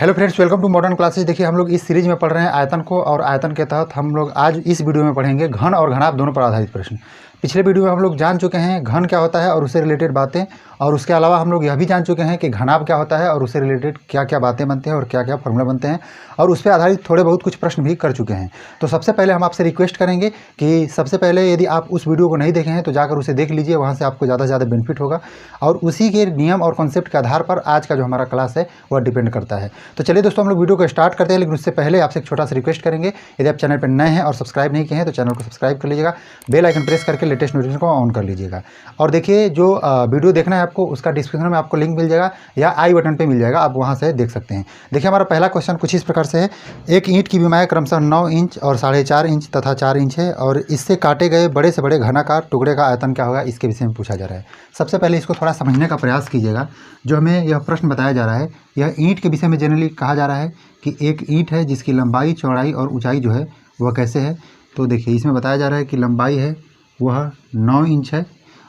Hello friends, welcome to modern classes. देखिए, हम लोग इस सीरीज में पढ़ रहे हैं आयतन को, और आयतन के तहत हम लोग आज इस वीडियो में पढ़ेंगे घन और घनाभ दोनों पर आधारित प्रश्न। पिछले वीडियो में हम लोग जान चुके हैं घन क्या होता है और उससे रिलेटेड बातें, और उसके अलावा हम लोग यह भी जान चुके हैं कि घनाभ क्या होता है और उससे रिलेटेड क्या क्या बातें बनते हैं और क्या क्या फॉर्मूला बनते हैं, और उस पर आधारित थोड़े बहुत कुछ प्रश्न भी कर चुके हैं। तो सबसे पहले हम आपसे रिक्वेस्ट करेंगे कि सबसे पहले यदि आप उस वीडियो को नहीं देखे हैं तो जाकर उसे देख लीजिए, वहाँ से आपको ज़्यादा से ज़्यादा बेनिफिट होगा, और उसी के नियम और कॉन्सेप्ट के आधार पर आज का जो हमारा क्लास है वह डिपेंड करता है। तो चलिए दोस्तों, हम लोग वीडियो को स्टार्ट करते हैं, लेकिन उससे पहले आपसे एक छोटा सा रिक्वेस्ट करेंगे, यदि आप चैनल पर नए हैं और सब्सक्राइब नहीं किए हैं तो चैनल को सब्सक्राइब कर लीजिएगा, बेल आइकन प्रेस करके लेटेस्ट नोटिफिकेशन को ऑन कर लीजिएगा। और देखिए, जो वीडियो देखना है आपको, उसका डिस्क्रिप्शन में आपको लिंक मिल जाएगा या आई बटन पे मिल जाएगा, आप वहाँ से देख सकते हैं। देखिए, हमारा पहला क्वेश्चन कुछ इस प्रकार से है। एक ईंट की विमाएँ क्रमशः 9 इंच और 4.5 इंच तथा 4 इंच है, और इससे काटे गए बड़े से बड़े घनाकार टुकड़े का आयतन क्या होगा, इसके विषय में पूछा जा रहा है। सबसे पहले इसको थोड़ा समझने का प्रयास कीजिएगा। जो हमें यह प्रश्न बताया जा रहा है, यह ईंट के विषय में जनरली कहा जा रहा है कि एक ईंट है जिसकी लंबाई, चौड़ाई और ऊंचाई जो है वह कैसे है। तो देखिए, इसमें बताया जा रहा है कि लंबाई है वह 9 इंच है,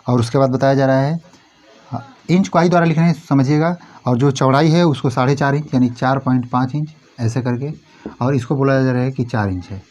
और उसके बाद बताया जा रहा है, इंच को आई द्वारा लिख रहे हैं, समझिएगा, और जो चौड़ाई है उसको 4.5 इंच यानी 4.5 इंच ऐसे करके, और इसको बोला जा रहा है कि 4 इंच है।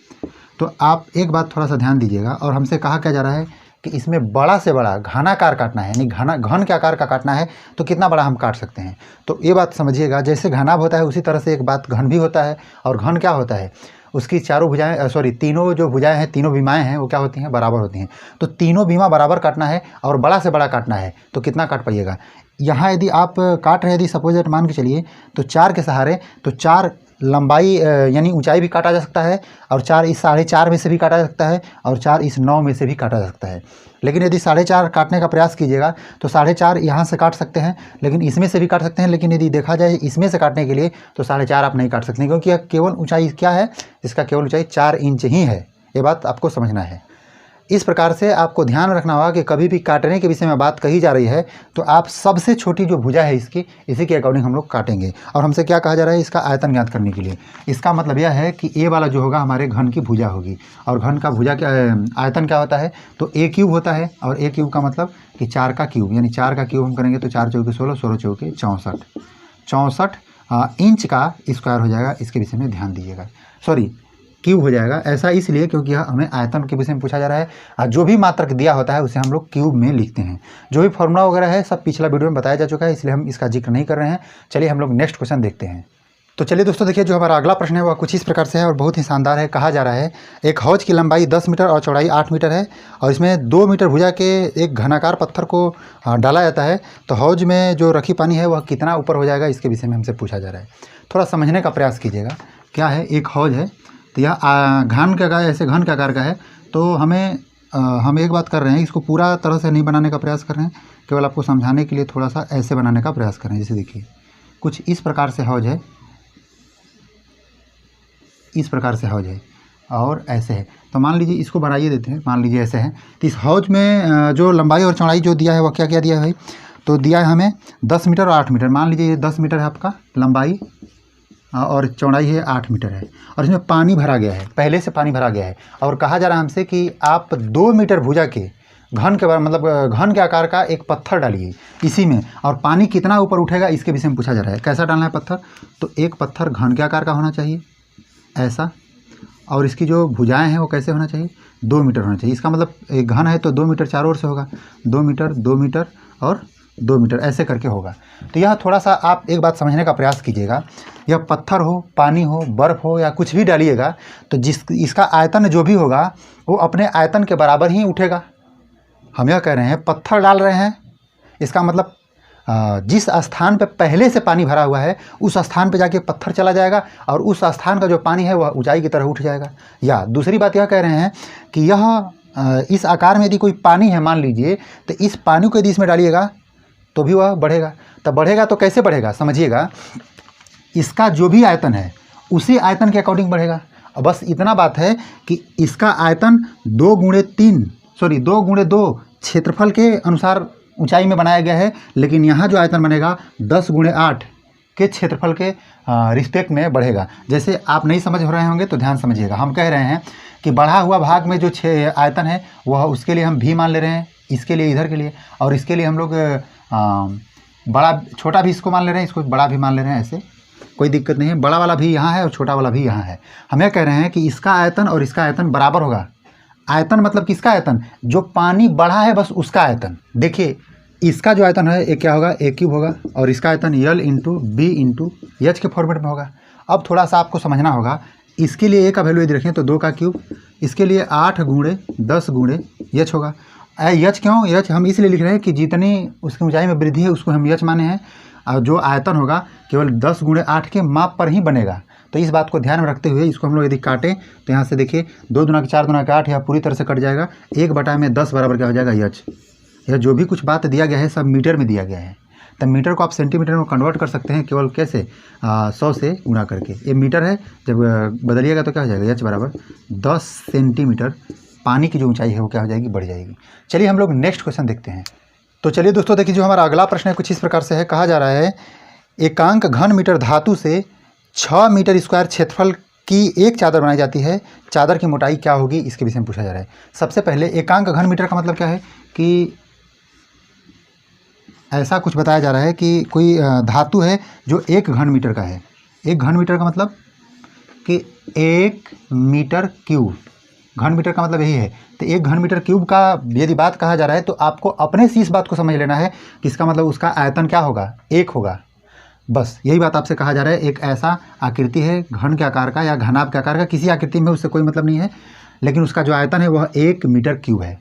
तो आप एक बात थोड़ा सा ध्यान दीजिएगा, और हमसे कहा क्या जा रहा है कि इसमें बड़ा से बड़ा घनाकार काटना है, यानी घन के आकार का काटना है, तो कितना बड़ा हम काट सकते हैं। तो ये बात समझिएगा, जैसे घनाभ होता है उसी तरह से एक बात घन भी होता है। और घन क्या होता है, उसकी चारों भुजाएं, तीनों जो भुजाएं हैं, तीनों विमाएं हैं, वो क्या होती हैं, बराबर होती हैं। तो तीनों विमा बराबर काटना है और बड़ा से बड़ा काटना है, तो कितना काट पाइएगा। यहाँ यदि आप काट रहे हैं, यदि सपोज मान के चलिए, तो 4 के सहारे, तो 4 लंबाई यानी ऊंचाई भी काटा जा सकता है, और 4 इस 4.5 में से भी काटा जा सकता है, और 4 इस 9 में से भी काटा जा सकता है। लेकिन यदि 4.5 काटने का प्रयास कीजिएगा तो 4.5 यहाँ से काट सकते हैं, लेकिन इसमें से भी काट सकते हैं, लेकिन यदि देखा जाए इसमें से काटने के लिए तो 4.5 आप नहीं काट सकते, क्योंकि यह केवल ऊंचाई क्या है, इसका केवल ऊंचाई 4 इंच ही है। ये बात आपको समझना है। इस प्रकार से आपको ध्यान रखना होगा कि कभी भी काटने के विषय में बात कही जा रही है तो आप सबसे छोटी जो भुजा है इसकी, इसी के अकॉर्डिंग हम लोग काटेंगे। और हमसे क्या कहा जा रहा है, इसका आयतन ज्ञात करने के लिए। इसका मतलब यह है कि ए वाला जो होगा हमारे घन की भुजा होगी, और घन का भुजा क्या, आयतन क्या होता है, तो ए क्यूब होता है। और ए क्यूब का मतलब कि 4 का क्यूब, यानी 4 का क्यूब हम करेंगे तो 4 चौके 16, 16 चौके 64 इंच का स्क्वायर हो जाएगा। इसके विषय में ध्यान दीजिएगा, सॉरी क्यूब हो जाएगा। ऐसा इसलिए क्योंकि यह हमें आयतन के विषय में पूछा जा रहा है। जो भी मात्रक दिया होता है उसे हम लोग क्यूब में लिखते हैं। जो भी फॉर्मूला वगैरह है सब पिछला वीडियो में बताया जा चुका है, इसलिए हम इसका जिक्र नहीं कर रहे हैं। चलिए हम लोग नेक्स्ट क्वेश्चन देखते हैं। तो चलिए दोस्तों, देखिए, जो हमारा अगला प्रश्न है वह कुछ इस प्रकार से है और बहुत ही शानदार है। कहा जा रहा है, एक हौज की लंबाई 10 मीटर और चौड़ाई 8 मीटर है, और इसमें 2 मीटर भुजा के एक घनाकार पत्थर को डाला जाता है, तो हौज में जो रखी पानी है वह कितना ऊपर हो जाएगा, इसके विषय में हमसे पूछा जा रहा है। थोड़ा समझने का प्रयास कीजिएगा। क्या है, एक हौज है, तो यह घन का आकार, ऐसे घन के आकार का है। तो हम एक बात कर रहे हैं, इसको पूरा तरह से नहीं बनाने का प्रयास कर रहे हैं, केवल आपको समझाने के लिए थोड़ा सा ऐसे बनाने का प्रयास कर रहे हैं। जैसे देखिए, कुछ इस प्रकार से हौज है, इस प्रकार से हौज है, और ऐसे है। तो मान लीजिए इसको बनाइए देते हैं, मान लीजिए ऐसे है। तो इस हौज में जो लंबाई और चौड़ाई जो दिया है वह क्या क्या दिया है भाई, तो दिया है हमें 10 मीटर और 8 मीटर। मान लीजिए ये 10 मीटर है आपका लंबाई, और चौड़ाई है 8 मीटर है, और इसमें पानी भरा गया है, पहले से पानी भरा गया है। और कहा जा रहा है हमसे कि आप 2 मीटर भुजा के घन के मतलब घन के आकार का एक पत्थर डालिए इसी में, और पानी कितना ऊपर उठेगा इसके विषय में पूछा जा रहा है। कैसा डालना है पत्थर, तो एक पत्थर घन के आकार का होना चाहिए ऐसा, और इसकी जो भुजाएं हैं वो कैसे होना चाहिए, 2 मीटर होना चाहिए। इसका मतलब एक घन है तो 2 मीटर चारों ओर से होगा, 2 मीटर 2 मीटर और 2 मीटर ऐसे करके होगा। तो यह थोड़ा सा आप एक बात समझने का प्रयास कीजिएगा। यह पत्थर हो, पानी हो, बर्फ़ हो, या कुछ भी डालिएगा, तो इसका आयतन जो भी होगा वो अपने आयतन के बराबर ही उठेगा। हम यह कह रहे हैं, पत्थर डाल रहे हैं, इसका मतलब जिस स्थान पे पहले से पानी भरा हुआ है उस स्थान पे जाके पत्थर चला जाएगा, और उस स्थान का जो पानी है वह ऊंचाई की तरह उठ जाएगा। या दूसरी बात यह कह रहे हैं कि यह इस आकार में यदि कोई पानी है मान लीजिए, तो इस पानी को यदि इसमें डालिएगा तो भी वह बढ़ेगा। तब बढ़ेगा तो कैसे बढ़ेगा, समझिएगा, इसका जो भी आयतन है उसी आयतन के अकॉर्डिंग बढ़ेगा। बस इतना बात है कि इसका आयतन 2 गुणे 2 क्षेत्रफल के अनुसार ऊंचाई में बनाया गया है, लेकिन यहाँ जो आयतन बनेगा 10 गुणे 8 के क्षेत्रफल के रिस्पेक्ट में बढ़ेगा। जैसे आप नहीं समझ रहे होंगे तो ध्यान समझिएगा। हम कह रहे हैं कि बढ़ा हुआ भाग में जो आयतन है वह, उसके लिए हम भी मान ले रहे हैं, इसके लिए इधर के लिए, और इसके लिए हम लोग बड़ा छोटा भी इसको मान ले रहे हैं, इसको बड़ा भी मान ले रहे हैं, ऐसे कोई दिक्कत नहीं है। बड़ा वाला भी यहाँ है और छोटा वाला भी यहाँ है। हम यह कह रहे हैं कि इसका आयतन और इसका आयतन बराबर होगा। आयतन मतलब किसका आयतन? जो पानी बढ़ा है बस उसका आयतन। देखिए इसका जो आयतन है ये क्या होगा, ए क्यूब होगा, और इसका आयतन l into b into h के फॉर्मेट में होगा। अब थोड़ा सा आपको समझना होगा, इसके लिए ए का वैल्यू यदि रखें तो 2 का क्यूब, इसके लिए 8 गुणे 10 गुणे एच होगा। एच क्यों? एच हम इसलिए लिख रहे हैं कि जितनी उसकी ऊंचाई में वृद्धि है उसको हम एच माने हैं, और जो आयतन होगा केवल 10 गुणे 8 के माप पर ही बनेगा। तो इस बात को ध्यान में रखते हुए इसको हम लोग यदि काटें तो यहाँ से देखिए 2 दूना 4 दूना 8 यहाँ पूरी तरह से कट जाएगा। 1/10 बराबर क्या हो जाएगा, एच। यह जो भी कुछ बात दिया गया है सब मीटर में दिया गया है। तो मीटर को आप सेंटीमीटर में कन्वर्ट कर सकते हैं केवल कैसे, 100 से गुणा करके। ये मीटर है, जब बदलिएगा तो क्या हो जाएगा, एच बराबर 10 सेंटीमीटर। पानी की जो ऊंचाई है वो क्या हो जाएगी, बढ़ जाएगी। चलिए हम लोग नेक्स्ट क्वेश्चन देखते हैं। तो चलिए दोस्तों देखिए, जो हमारा अगला प्रश्न है कुछ इस प्रकार से है। कहा जा रहा है एकांक घन मीटर धातु से 6 मीटर स्क्वायर क्षेत्रफल की एक चादर बनाई जाती है, चादर की मोटाई क्या होगी, इसके विषय में पूछा जा रहा है। सबसे पहले एकांक घन मीटर का मतलब क्या है कि ऐसा कुछ बताया जा रहा है कि कोई धातु है जो 1 घन मीटर का है। 1 घन मीटर का मतलब कि 1 मीटर क्यूब। घन मीटर का मतलब यही है। तो 1 घन मीटर क्यूब का यदि बात कहा जा रहा है तो आपको अपने से इस बात को समझ लेना है कि इसका मतलब उसका आयतन क्या होगा, 1 होगा। बस यही बात आपसे कहा जा रहा है। एक ऐसा आकृति है घन के आकार का या घनाभ के आकार का, किसी आकृति में उससे कोई मतलब नहीं है, लेकिन उसका जो आयतन है वह 1 मीटर क्यूब है,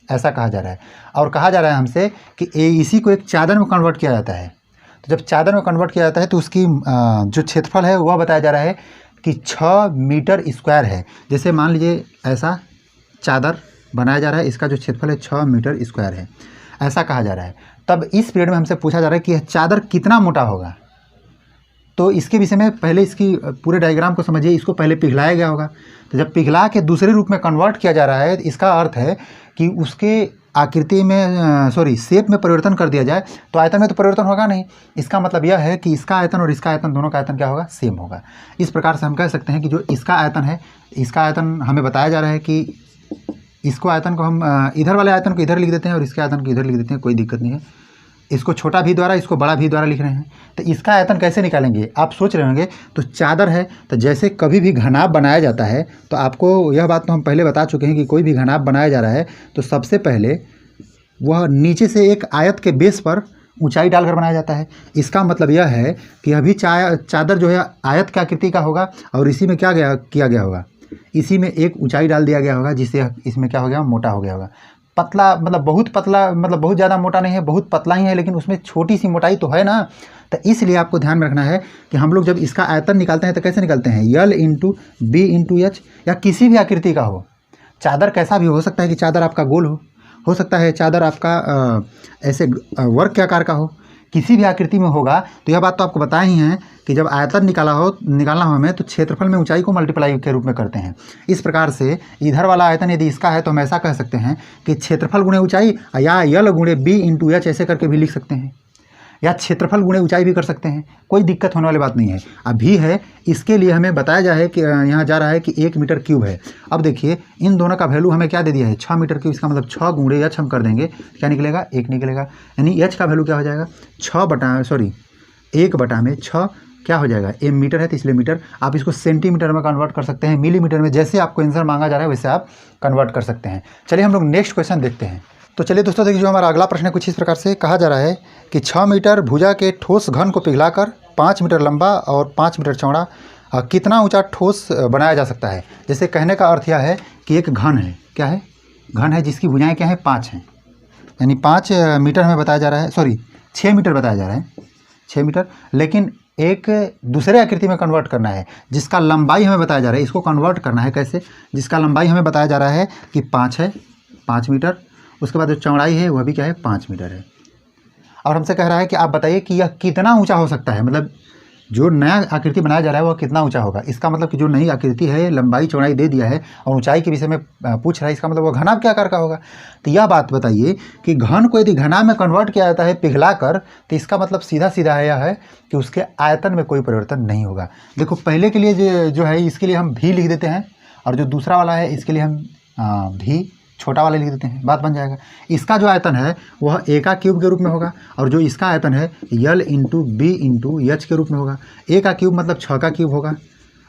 ऐसा कहा जा रहा है। और कहा जा रहा है हमसे कि इसी को एक चादर में कन्वर्ट किया जाता है। तो जब चादर में कन्वर्ट किया जाता है तो उसकी जो क्षेत्रफल है वह बताया जा रहा है कि 6 मीटर स्क्वायर है। जैसे मान लीजिए ऐसा चादर बनाया जा रहा है, इसका जो क्षेत्रफल है 6 मीटर स्क्वायर है, ऐसा कहा जा रहा है। तब इस पीरियड में हमसे पूछा जा रहा है कि यह चादर कितना मोटा होगा। तो इसके विषय में पहले इसकी पूरे डायग्राम को समझिए। इसको पहले पिघलाया गया होगा, तो जब पिघला के दूसरे रूप में कन्वर्ट किया जा रहा है तो इसका अर्थ है कि उसके आकृति में शेप में परिवर्तन कर दिया जाए तो आयतन में तो परिवर्तन होगा नहीं। इसका मतलब यह है कि इसका आयतन और इसका आयतन दोनों का आयतन क्या होगा, सेम होगा। इस प्रकार से हम कह सकते हैं कि जो इसका आयतन है, इसका आयतन हमें बताया जा रहा है कि इसको आयतन को हम इधर वाले आयतन को इधर लिख देते हैं और इसके आयतन को इधर लिख देते हैं, कोई दिक्कत नहीं है। इसको छोटा भी द्वारा, इसको बड़ा भी द्वारा लिख रहे हैं। तो इसका आयतन कैसे निकालेंगे, आप सोच रहे होंगे। तो चादर है, तो जैसे कभी भी घनाभ बनाया जाता है तो आपको यह बात तो हम पहले बता चुके हैं कि कोई भी घनाभ बनाया जा रहा है तो सबसे पहले वह नीचे से एक आयत के बेस पर ऊंचाई डालकर बनाया जाता है। इसका मतलब यह है कि अभी चादर जो है आयत की आकृति का होगा और इसी में क्या किया गया होगा, इसी में एक ऊंचाई डाल दिया गया होगा, जिससे इसमें क्या हो गया, मोटा हो गया होगा। पतला मतलब बहुत पतला, मतलब बहुत ज़्यादा मोटा नहीं है, बहुत पतला ही है, लेकिन उसमें छोटी सी मोटाई तो है ना। तो इसलिए आपको ध्यान में रखना है कि हम लोग जब इसका आयतन निकालते हैं तो कैसे निकालते हैं, l into b into h, या किसी भी आकृति का हो। चादर कैसा भी हो सकता है कि चादर आपका गोल हो सकता है चादर आपका ऐसे वर्क के आकार का हो, किसी भी आकृति में होगा। तो यह बात तो आपको बताया ही है कि जब आयतन निकालना हो हमें तो क्षेत्रफल में ऊंचाई को मल्टीप्लाई के रूप में करते हैं। इस प्रकार से इधर वाला आयतन यदि इसका है तो हम ऐसा कह सकते हैं कि क्षेत्रफल गुणे ऊंचाई, या यल गुणे बी इंटू एच ऐसे करके भी लिख सकते हैं, या क्षेत्रफल गुणे ऊंचाई भी कर सकते हैं, कोई दिक्कत होने वाली बात नहीं है। अभी है इसके लिए हमें बताया जा है कि यहाँ जा रहा है कि 1 मीटर क्यूब है। अब देखिए इन दोनों का वैल्यू हमें क्या दे दिया है, 6 मीटर क्यूब। इसका मतलब 6 गुणे एच हम कर देंगे, क्या निकलेगा, 1 निकलेगा। यानी एच का वैल्यू क्या हो जाएगा, 1/6 क्या हो जाएगा, ए मीटर है तो इसलिए मीटर। आप इसको सेंटीमीटर में कन्वर्ट कर सकते हैं, मिलीमीटर में, जैसे आपको आंसर मांगा जा रहा है वैसे आप कन्वर्ट कर सकते हैं। चलिए हम लोग नेक्स्ट क्वेश्चन देखते हैं। तो चलिए दोस्तों देखिए, जो हमारा अगला प्रश्न है कुछ इस प्रकार से। कहा जा रहा है कि 6 मीटर भुजा के ठोस घन को पिघलाकर 5 मीटर लंबा और 5 मीटर चौड़ा कितना ऊंचा ठोस बनाया जा सकता है। जैसे कहने का अर्थ यह है कि एक घन है, क्या है, घन है जिसकी भुजाएं क्या है, 5 हैं, यानी 5 मीटर हमें बताया जा रहा है, 6 मीटर बताया जा रहा है, 6 मीटर। लेकिन एक दूसरे आकृति में कन्वर्ट करना है जिसका लंबाई हमें बताया जा रहा है, इसको कन्वर्ट करना है कैसे, जिसका लंबाई हमें बताया जा रहा है कि 5 है, 5 मीटर। उसके बाद जो चौड़ाई है वह भी क्या है, 5 मीटर है। और हमसे कह रहा है कि आप बताइए कि यह कितना ऊंचा हो सकता है, मतलब जो नया आकृति बनाया जा रहा है वह कितना ऊंचा होगा। इसका मतलब कि जो नई आकृति है लंबाई चौड़ाई दे दिया है और ऊंचाई के विषय में पूछ रहा है, इसका मतलब वह घनाभ के आकार का होगा। तो यह बात बताइए कि घन को यदि घनाभ में कन्वर्ट किया जाता है पिघला कर, तो इसका मतलब सीधा सीधा यह है कि उसके आयतन में कोई परिवर्तन नहीं होगा। देखो पहले के लिए जो है इसके लिए हम भी लिख देते हैं, और जो दूसरा वाला है इसके लिए हम भी छोटा वाले लिख देते हैं, बात बन जाएगा। इसका जो आयतन है वह ए का क्यूब के रूप में होगा और जो इसका आयतन है l into b into h के रूप में होगा। ए का क्यूब मतलब 6 का क्यूब होगा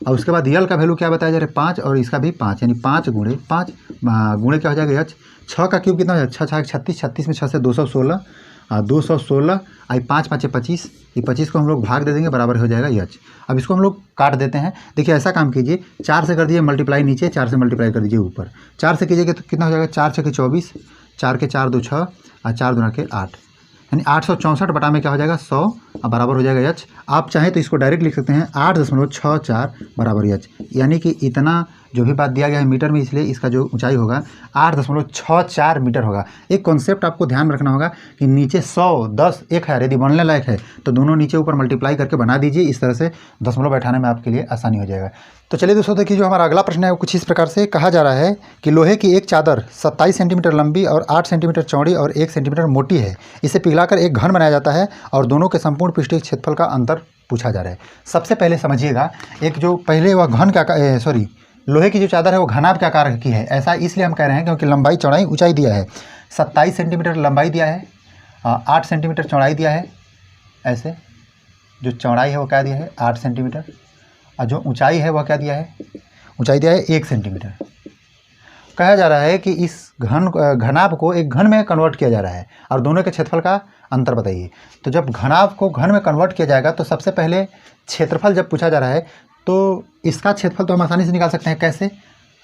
और उसके बाद यल का वैल्यू क्या बताया जा रहा है 5 और इसका भी 5, यानी 5 गुणे 5 गुणे क्या हो जाएगा एच। 6 का क्यूब कितना हो जाएगा 6 6 36, 36 में 6 से 216, 216 आई 5 5 25, ये 25 को हम लोग भाग दे देंगे, बराबर हो जाएगा एच। अब इसको हम लोग काट देते हैं। देखिए ऐसा काम कीजिए, 4 से कर दीजिए मल्टीप्लाई नीचे, 4 से मल्टीप्लाई कर दीजिए ऊपर। 4 से कीजिएगा तो कितना हो जाएगा 4 6 के 24, 4 के 4 2 6 और 4 2 के 8, यानी 864 बटा में क्या हो जाएगा 100 और बराबर हो जाएगा एच। आप चाहें तो इसको डायरेक्ट लिख सकते हैं 8.64 बराबर एच, यानी कि इतना जो भी बात दिया गया है मीटर में, इसलिए इसका जो ऊंचाई होगा 8.64 मीटर होगा। एक कॉन्सेप्ट आपको ध्यान में रखना होगा कि नीचे 100 10 एक है, यदि बनने लायक है तो दोनों नीचे ऊपर मल्टीप्लाई करके बना दीजिए, इस तरह से दशमलव बैठाने में आपके लिए आसानी हो जाएगा। तो चलिए दोस्तों देखिए, जो हमारा अगला प्रश्न है वो कुछ इस प्रकार से कहा जा रहा है कि लोहे की एक चादर 27 सेंटीमीटर लंबी और 8 सेंटीमीटर चौड़ी और 1 सेंटीमीटर मोटी है। इसे पिघलाकर एक घन बनाया जाता है और दोनों के संपूर्ण पृष्ठीय क्षेत्रफल का अंतर पूछा जा रहा है। सबसे पहले समझिएगा, एक जो पहले वह घन क्या लोहे की जो चादर है वो घनाभ के आकार की है। ऐसा इसलिए हम कह रहे हैं क्योंकि लंबाई चौड़ाई ऊंचाई दिया है, 27 सेंटीमीटर लंबाई दिया है, 8 सेंटीमीटर चौड़ाई दिया है। ऐसे जो चौड़ाई है वो क्या दिया है 8 सेंटीमीटर और जो ऊंचाई है वह क्या दिया है, ऊंचाई दिया है 1 सेंटीमीटर। कहा जा रहा है कि इस घनाभ को एक घन में कन्वर्ट किया जा रहा है और दोनों के क्षेत्रफल का अंतर बताइए। तो जब घनाभ को घन में कन्वर्ट किया जाएगा तो सबसे पहले क्षेत्रफल जब पूछा जा रहा है तो इसका क्षेत्रफल तो हम आसानी से निकाल सकते हैं। कैसे,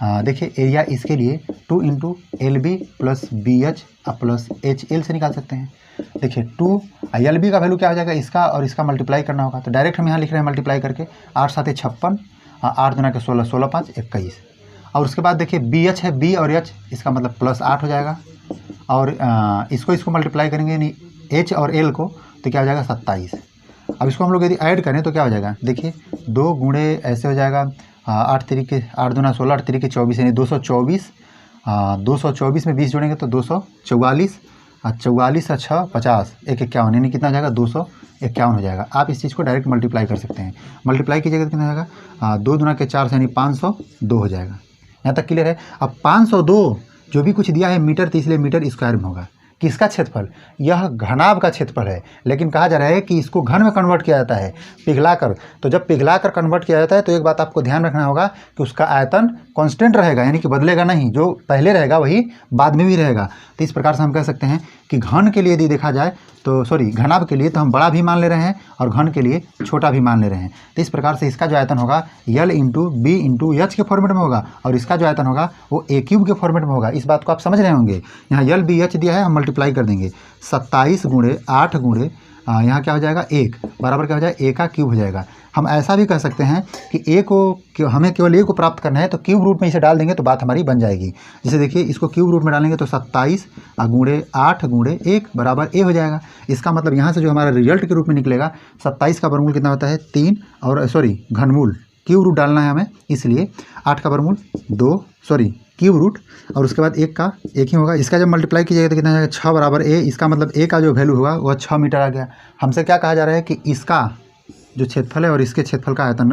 देखिए एरिया इसके लिए 2 into LB plus BH plus HL से निकाल सकते हैं। देखिए 2 LB का वैल्यू क्या हो जाएगा इसका और इसका मल्टीप्लाई करना होगा, तो डायरेक्ट हम यहाँ लिख रहे हैं मल्टीप्लाई करके 8 7 56, 8 दूना के 16, 16 5 21। और उसके बाद देखिए BH है, B और H, इसका मतलब प्लस 8 हो जाएगा और इसको मल्टीप्लाई करेंगे यानी H और L को, तो क्या हो जाएगा 27। अब इसको हम लोग यदि ऐड करें तो क्या हो जाएगा, देखिए 2 गुणे ऐसे हो जाएगा 8 तरीके 8 दूना 16, 8 तरीके 24, यानी 224, 224 में 20 जोड़ेंगे तो 244, 44 और 6 50, 1 51, यानी कितना हो जाएगा 251 हो जाएगा। आप इस चीज़ को डायरेक्ट मल्टीप्लाई कर सकते हैं। मल्टीप्लाई कीजिएगा तो कितना हो जाएगा 2 दूना के 4 से यानी 502 हो जाएगा। यहाँ तक क्लियर है। अब 502 जो भी कुछ दिया है मीटर, तो इसलिए मीटर स्क्वायर में होगा। किसका क्षेत्रफल, यह घनाभ का क्षेत्रफल है, लेकिन कहा जा रहा है कि इसको घन में कन्वर्ट किया जाता है पिघलाकर। तो जब पिघलाकर कन्वर्ट किया जाता है तो एक बात आपको ध्यान रखना होगा कि उसका आयतन कांस्टेंट रहेगा, यानी कि बदलेगा नहीं, जो पहले रहेगा वही बाद में भी रहेगा। तो इस प्रकार से हम कह सकते हैं कि घन के लिए यदि देखा जाए तो घनाभ के लिए तो हम बड़ा भी मान ले रहे हैं और घन के लिए छोटा भी मान ले रहे हैं। तो इस प्रकार से इसका जो आयतन होगा l into b into h के फॉर्मेट में होगा और इसका जो आयतन होगा वो ए क्यूब के फॉर्मेट में होगा। इस बात को आप समझ रहे होंगे। यहाँ यल बी एच दिया है, हम मल्टीप्लाई कर देंगे 27 गुणे 8 गुणे यहाँ क्या हो जाएगा 1 बराबर क्या हो जाएगा ए का क्यूब हो जाएगा। हम ऐसा भी कह सकते हैं कि ए को हमें केवल ए को प्राप्त करना है तो क्यूब रूट में इसे डाल देंगे तो बात हमारी बन जाएगी। जैसे देखिए इसको क्यूब रूट में डालेंगे तो 27 गुणे 8 गुणे 1 बराबर ए हो जाएगा। इसका मतलब यहाँ से जो हमारा रिजल्ट के रूप में निकलेगा 27 का वर्गमूल कितना होता है 3 और घनमूल क्यूब रूट डालना है हमें, इसलिए 8 का वर्गमूल 2 क्यूब रूट और उसके बाद 1 का 1 ही होगा। इसका जब मल्टीप्लाई कीजिएगा तो कितना जाएगा 6 बराबर ए। इसका मतलब ए का जो वैल्यू होगा वह 6 मीटर आ गया। हमसे क्या कहा जा रहा है कि इसका जो क्षेत्रफल है और इसके क्षेत्रफल का आयतन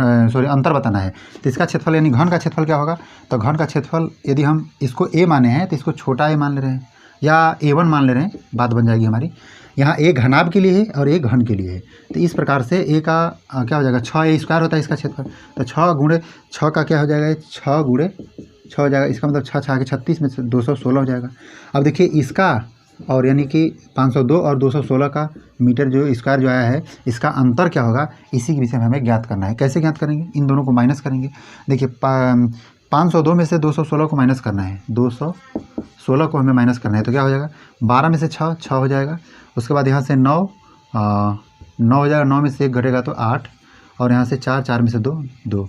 अंतर बताना है। तो इसका क्षेत्रफल यानी घन का क्षेत्रफल क्या होगा, तो घन का क्षेत्रफल यदि हम इसको ए माने हैं तो इसको छोटा ए मान ले रहे हैं या A1 मान ले रहे हैं, बात बन जाएगी हमारी। यहाँ ए घनाभ के लिए है और ए घन के लिए है। तो इस प्रकार से ए का क्या हो जाएगा 6 स्क्वायर होता है इसका क्षेत्रफल, तो 6 गुणे 6 का क्या हो जाएगा 6 गुणे 6 हो जाएगा। इसका मतलब 6 6 के 36 में 216 हो जाएगा। अब देखिए इसका और यानी कि 502 और 216 का मीटर जो स्क्वायर जो आया है इसका अंतर क्या होगा, इसी के विषय में हमें ज्ञात करना है। कैसे ज्ञात करेंगे, इन दोनों को माइनस करेंगे। देखिए 502 में से 216 को माइनस करना है, 216 को हमें माइनस करना है तो क्या हो जाएगा 12 में से 6 हो जाएगा। उसके बाद यहाँ से 9 हो जाएगा, 9 में से 1 घटेगा तो 8 और यहाँ से 4 में से 2।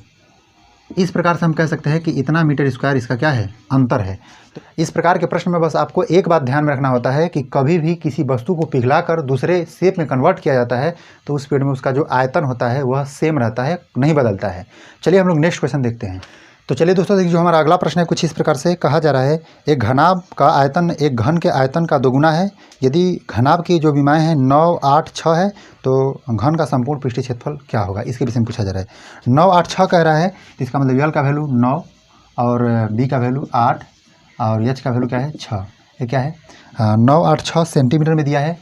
इस प्रकार से हम कह सकते हैं कि इतना मीटर स्क्वायर इसका क्या है अंतर है। तो इस प्रकार के प्रश्न में बस आपको एक बात ध्यान में रखना होता है कि कभी भी किसी वस्तु को पिघलाकर दूसरे शेप में कन्वर्ट किया जाता है तो उस पीरियड में उसका जो आयतन होता है वह सेम रहता है, नहीं बदलता है। चलिए हम लोग नेक्स्ट क्वेश्चन देखते हैं। तो चलिए दोस्तों देखिए, जो हमारा अगला प्रश्न है कुछ इस प्रकार से कहा जा रहा है, एक घनाभ का आयतन एक घन के आयतन का दोगुना है। यदि घनाभ की जो विमाएँ हैं 9 8 6 है तो घन का संपूर्ण पृष्ठीय क्षेत्रफल क्या होगा, इसके विषय में पूछा जा रहा है। 9 8 6 कह रहा है तो इसका मतलब यल का वैल्यू 9 और बी का वैल्यू 8 और एच का वैल्यू क्या है 6। ये क्या है 986 सेंटीमीटर में दिया है,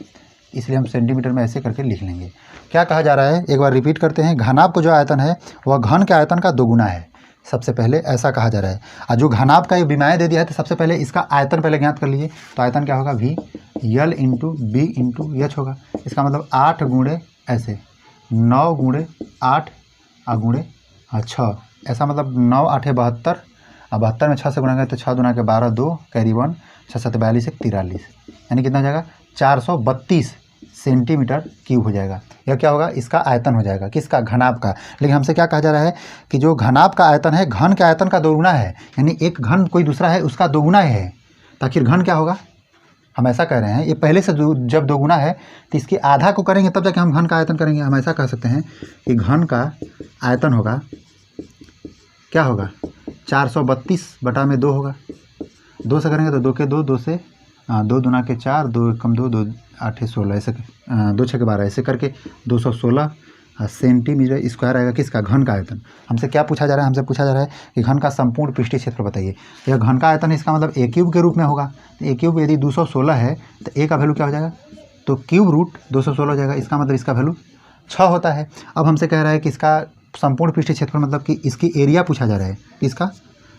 इसलिए हम सेंटीमीटर में ऐसे करके लिख लेंगे। क्या कहा जा रहा है, एक बार रिपीट करते हैं। घनाभ को जो आयतन है वह घन के आयतन का दोगुना है, सबसे पहले ऐसा कहा जा रहा है। और जो घनाभ का ये विमाएँ दे दिया है तो सबसे पहले इसका आयतन पहले ज्ञात कर लीजिए। तो आयतन क्या होगा V l into b into h होगा। इसका मतलब 8 गुणे ऐसे 9 गुणे 8 गुणे 6, ऐसा मतलब 9 8 72, अब 72 में 6 से गुणा करें तो 6 दुना के 12, 2 कैरी 1, 6 7 42 43, यानी कितना हो जाएगा 432 सेंटीमीटर क्यूब हो जाएगा। यह क्या होगा, इसका आयतन हो जाएगा, किसका, घनाभ का। लेकिन हमसे क्या कहा जा रहा है कि जो घनाभ का आयतन है घन के आयतन का दोगुना है, यानी एक घन कोई दूसरा है उसका दोगुना है। तो आखिर घन क्या होगा, हम ऐसा कह रहे हैं, ये पहले से जब दोगुना है तो इसके आधा को करेंगे तब जाके हम घन का आयतन करेंगे। हम ऐसा कह सकते हैं कि घन का आयतन होगा, क्या होगा 432/2 होगा। 2 से करेंगे तो 2 के 2, 2 से 2 दुना के 4, 2 कम 2, 2 8 16, ऐसे 2 6 के 12, ऐसे करके 216 सेंटीमीटर स्क्वायर आएगा किसका, घन का आयतन। हमसे क्या पूछा जा रहा है, हमसे पूछा जा रहा है कि घन का संपूर्ण पृष्ठीय क्षेत्र बताइए। यह घन का आयतन इसका मतलब ए क्यूब के रूप में होगा। तो ए क्यूब यदि 216 है तो ए का वैल्यू क्या हो जाएगा, तो क्यूब रूट 216 हो जाएगा। इसका मतलब इसका वैल्यू 6 होता है। अब हमसे कह रहा है कि इसका संपूर्ण पृष्ठीय क्षेत्रफल मतलब कि इसकी एरिया पूछा जा रहा है, इसका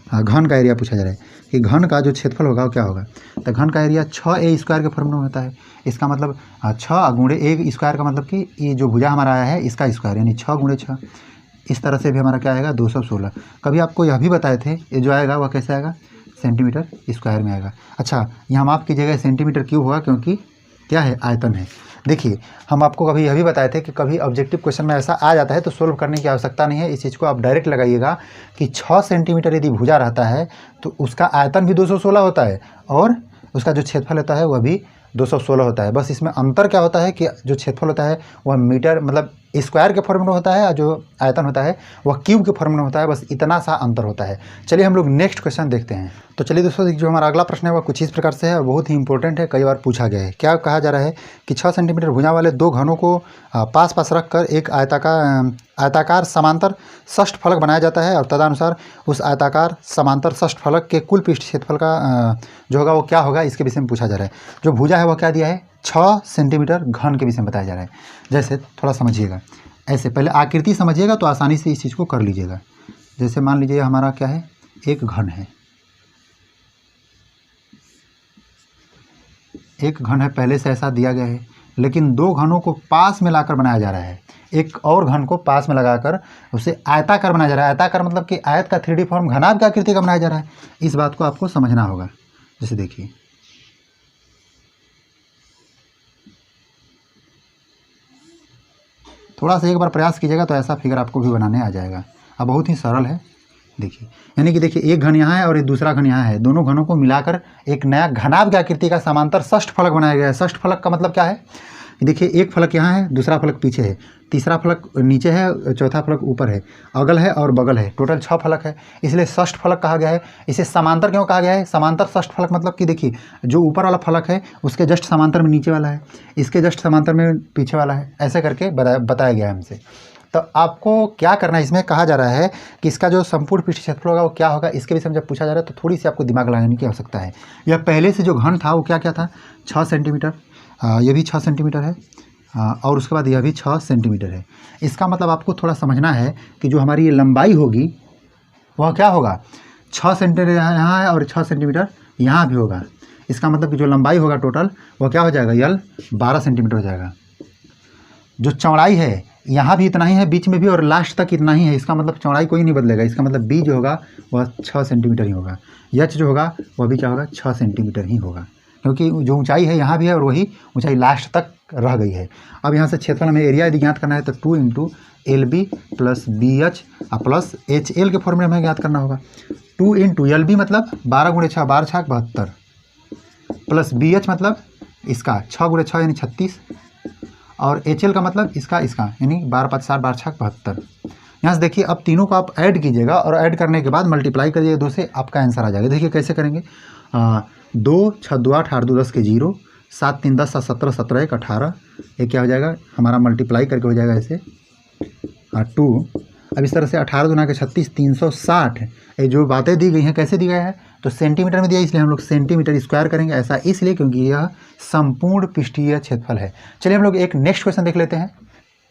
घन का एरिया पूछा जा रहा है कि घन का जो क्षेत्रफल होगा वो क्या होगा। तो घन का एरिया 6a स्क्वायर के फॉर्म में होता है। इसका मतलब 6 गुणे a स्क्वायर का मतलब कि ये जो भुजा हमारा आया है इसका स्क्वायर, यानी 6 गुणे 6। इस तरह से भी हमारा क्या आएगा 216। कभी आपको यह भी बताए थे, ये जो आएगा वह कैसे आएगा, सेंटीमीटर स्क्वायर में आएगा। अच्छा, यहाँ माफ़ कीजिएगा सेंटीमीटर क्यों होगा, क्योंकि क्या है, आयतन है। देखिए, हम आपको कभी यह भी बताए थे कि कभी ऑब्जेक्टिव क्वेश्चन में ऐसा आ जाता है तो सोल्व करने की आवश्यकता नहीं है। इस चीज़ को आप डायरेक्ट लगाइएगा कि 6 सेंटीमीटर यदि भुजा रहता है तो उसका आयतन भी 216 होता है और उसका जो क्षेत्रफल होता है वह भी 216 होता है। बस इसमें अंतर क्या होता है कि जो क्षेत्रफल होता है वह मीटर मतलब स्क्वायर के फॉर्म में होता है और जो आयतन होता है वह क्यूब के फॉर्म में होता है। बस इतना सा अंतर होता है। चलिए हम लोग नेक्स्ट क्वेश्चन देखते हैं। तो चलिए दोस्तों, जो हमारा अगला प्रश्न है वह कुछ इस प्रकार से है और बहुत ही इंपॉर्टेंट है, कई बार पूछा गया है। क्या कहा जा रहा है कि 6 सेंटीमीटर भुजा वाले दो घनों को पास पास रख कर एक आयताकार समांतर षष्ठ फलक बनाया जाता है और तदनुसार उस आयताकार समांतर षष्ठ फलक के कुल पृष्ठ क्षेत्रफल का जो होगा वो क्या होगा, इसके विषय में पूछा जा रहा है। जो भुजा है वह क्या दिया है, 6 सेंटीमीटर घन के विषय में बताया जा रहा है। जैसे थोड़ा समझिएगा, ऐसे पहले आकृति समझिएगा तो आसानी से इस चीज़ को कर लीजिएगा। जैसे मान लीजिए हमारा क्या है, एक घन है, एक घन है पहले से ऐसा दिया गया है, लेकिन दो घनों को पास में लाकर बनाया जा रहा है। एक और घन को पास में लगाकर उसे आयताकार बनाया जा रहा है। आयताकार मतलब कि आयत का 3D फॉर्म घनाभ की आकृति का बनाया जा रहा है। इस बात को आपको समझना होगा। जैसे देखिए, थोड़ा सा एक बार प्रयास कीजिएगा तो ऐसा फिगर आपको भी बनाने आ जाएगा। अब बहुत ही सरल है। देखिए, यानी कि देखिए एक घन यहाँ है और एक दूसरा घन यहाँ है, दोनों घनों को मिलाकर एक नया घनाभ की आकृति का समांतर षष्ठ फलक बनाया गया है। षष्ठ फलक का मतलब क्या है, देखिए एक फलक यहाँ है, दूसरा फलक पीछे है, तीसरा फलक नीचे है, चौथा फलक ऊपर है, अगल है और बगल है, टोटल 6 फलक है, इसलिए षष्ठ फलक कहा गया है। इसे समांतर क्यों कहा गया है, समांतर षष्ठ फलक मतलब कि देखिए जो ऊपर वाला फलक है उसके जस्ट समांतर में नीचे वाला है, इसके जस्ट समांतर में पीछे वाला है, ऐसे करके बताया गया है हमसे। तो आपको क्या करना है, इसमें कहा जा रहा है कि इसका जो संपूर्ण पृष्ठ क्षेत्रफल होगा वो क्या होगा, इसके विषय में जब पूछा जा रहा है तो थोड़ी सी आपको दिमाग लगाने की आवश्यकता है। यह पहले से जो घन था वो क्या क्या था, 6 सेंटीमीटर, ये भी 6 सेंटीमीटर है और उसके बाद यह भी 6 सेंटीमीटर है। इसका मतलब आपको थोड़ा समझना है कि जो हमारी ये लंबाई होगी वह क्या होगा, 6 सेंटीमीटर यहाँ है और 6 सेंटीमीटर यहाँ भी होगा। इसका मतलब कि जो लंबाई होगा टोटल वह क्या हो जाएगा, यल 12 सेंटीमीटर हो जाएगा। जो चौड़ाई है यहाँ भी इतना ही है, बीच में भी और लास्ट तक इतना ही है। इसका मतलब चौड़ाई कोई नहीं बदलेगा। इसका मतलब बी जो होगा वह 6 सेंटीमीटर ही होगा, एच जो होगा वह भी क्या होगा, 6 सेंटीमीटर ही होगा, क्योंकि जो ऊंचाई है यहाँ भी है और वही ऊंचाई लास्ट तक रह गई है। अब यहाँ से क्षेत्रफल हमें एरिया यदि ज्ञात करना है तो 2 into LB plus BH plus HL के फॉर्मूले में ज्ञात करना होगा। 2 इंटू LB मतलब 12 गुणे 6, 12 6 72, प्लस BH मतलब इसका 6 गुणे 6 यानी 36, और HL का मतलब इसका यानी 12 5 7 12 6 72। यहाँ से देखिए अब तीनों को आप ऐड कीजिएगा और ऐड करने के बाद मल्टीप्लाई करिएगा 2 से, आपका आंसर आ जाएगा। देखिए कैसे करेंगे, 2 6 2 8 8 2 10 के 0, 7 3 10 7 17 17 1 18, ये क्या हो जाएगा हमारा मल्टीप्लाई करके हो जाएगा ऐसे 2 अब इस तरह से 18 दूना के 36 360 ये जो बातें दी गई हैं कैसे दी गया है तो सेंटीमीटर में दिया, इसलिए हम लोग सेंटीमीटर स्क्वायर करेंगे। ऐसा इसलिए क्योंकि यह संपूर्ण पृष्ठीय क्षेत्रफल है। चलिए हम लोग एक नेक्स्ट क्वेश्चन देख लेते हैं।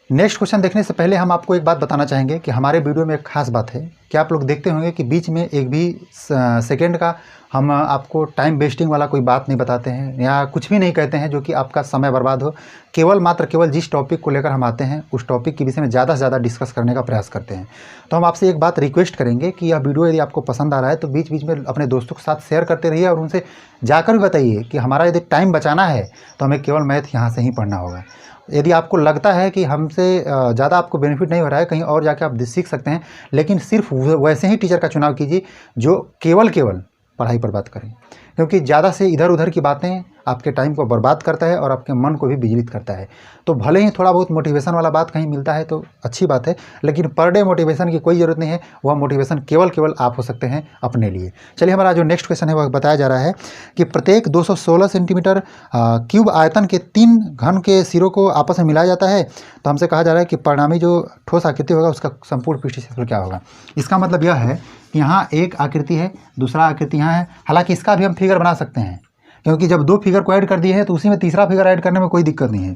नेक्स्ट क्वेश्चन देखने से पहले हम आपको एक बात बताना चाहेंगे कि हमारे वीडियो में एक खास बात है कि आप लोग देखते होंगे कि बीच में एक भी सेकंड का हम आपको टाइम वेस्टिंग वाला कोई बात नहीं बताते हैं या कुछ भी नहीं कहते हैं जो कि आपका समय बर्बाद हो। केवल जिस टॉपिक को लेकर हम आते हैं उस टॉपिक के विषय में ज़्यादा से ज़्यादा डिस्कस करने का प्रयास करते हैं। तो हम आपसे एक बात रिक्वेस्ट करेंगे कि यह वीडियो यदि आपको पसंद आ रहा है तो बीच बीच में अपने दोस्तों के साथ शेयर करते रहिए और उनसे जाकर भी बताइए कि हमारा यदि टाइम बचाना है तो हमें केवल मैथ यहाँ से ही पढ़ना होगा। यदि आपको लगता है कि हमसे ज़्यादा आपको बेनिफिट नहीं हो रहा है, कहीं और जाके आप सीख सकते हैं, लेकिन सिर्फ वैसे ही टीचर का चुनाव कीजिए जो केवल पढ़ाई पर बात करें, क्योंकि ज़्यादा से इधर उधर की बातें आपके टाइम को बर्बाद करता है और आपके मन को भी विचलित करता है। तो भले ही थोड़ा बहुत मोटिवेशन वाला बात कहीं मिलता है तो अच्छी बात है, लेकिन पर डे मोटिवेशन की कोई ज़रूरत नहीं है। वह मोटिवेशन केवल आप हो सकते हैं अपने लिए। चलिए हमारा जो नेक्स्ट क्वेश्चन है वह बताया जा रहा है कि प्रत्येक 216 सेंटीमीटर क्यूब आयतन के 3 घन के सिरों को आपस में मिलाया जाता है। तो हमसे कहा जा रहा है कि परिणामी जो ठोस आकृति होगा उसका संपूर्ण पृष्ठीय क्षेत्रफल क्या होगा। इसका मतलब यह है कि यहाँ एक आकृति है, दूसरा आकृति यहाँ है। हालांकि इसका भी हम फिगर बना सकते हैं, क्योंकि जब 2 फिगर को ऐड कर दिए हैं तो उसी में तीसरा फिगर ऐड करने में कोई दिक्कत नहीं है।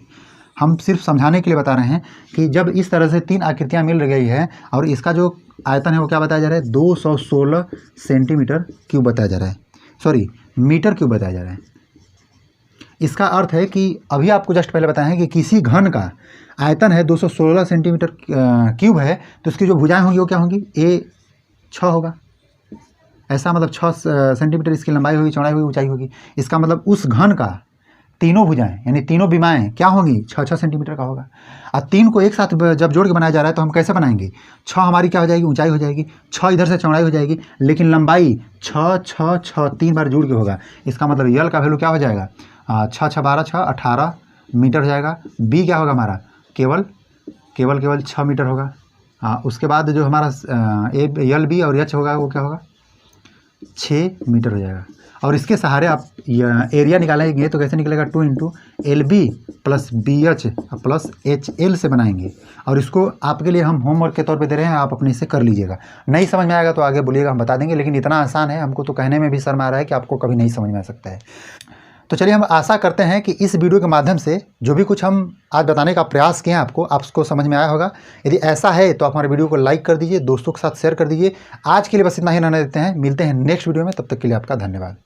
हम सिर्फ समझाने के लिए बता रहे हैं कि जब इस तरह से 3 आकृतियाँ मिल गई है और इसका जो आयतन है वो क्या बताया जा रहा है 216 सेंटीमीटर क्यूब बताया जा रहा है, सॉरी मीटर क्यूब बताया जा रहा है। इसका अर्थ है कि अभी आपको जस्ट पहले बताएं कि किसी घन का आयतन है 216 सेंटीमीटर क्यूब है तो उसकी जो भुजाएँ होंगी वो क्या होंगी, ए 6 होगा। ऐसा मतलब 6 सेंटीमीटर इसकी लंबाई होगी, चौड़ाई होगी, ऊंचाई होगी। इसका मतलब उस घन का तीनों भुजाएं यानी तीनों विमाएँ क्या होंगी 6 सेंटीमीटर का होगा। अब 3 को एक साथ जब जोड़ के बनाया जा रहा है तो हम कैसे बनाएंगे, 6 हमारी क्या हो जाएगी, ऊंचाई हो जाएगी, 6 इधर से चौड़ाई हो जाएगी, लेकिन लंबाई 6 3 बार जुड़ के होगा। इसका मतलब यल का वैल्यू क्या हो जाएगा 6 6 12 6 18 मीटर हो जाएगा। बी क्या होगा हमारा केवल 6 मीटर होगा। उसके बाद जो हमारा यल बी और एच होगा वो क्या होगा 6 मीटर हो जाएगा। और इसके सहारे आप एरिया निकालेंगे तो कैसे निकलेगा 2 into LB plus BH plus HL से बनाएंगे। और इसको आपके लिए हम होमवर्क के तौर पे दे रहे हैं, आप अपने से कर लीजिएगा। नहीं समझ में आएगा तो आगे बोलिएगा, हम बता देंगे, लेकिन इतना आसान है हमको तो कहने में भी शर्म आ रहा है कि आपको कभी नहीं समझ में आ सकता है। तो चलिए हम आशा करते हैं कि इस वीडियो के माध्यम से जो भी कुछ हम आज बताने का प्रयास किए हैं आपको समझ में आया होगा। यदि ऐसा है तो आप हमारे वीडियो को लाइक कर दीजिए, दोस्तों के साथ शेयर कर दीजिए। आज के लिए बस इतना ही रहने देते हैं, मिलते हैं नेक्स्ट वीडियो में, तब तक के लिए आपका धन्यवाद।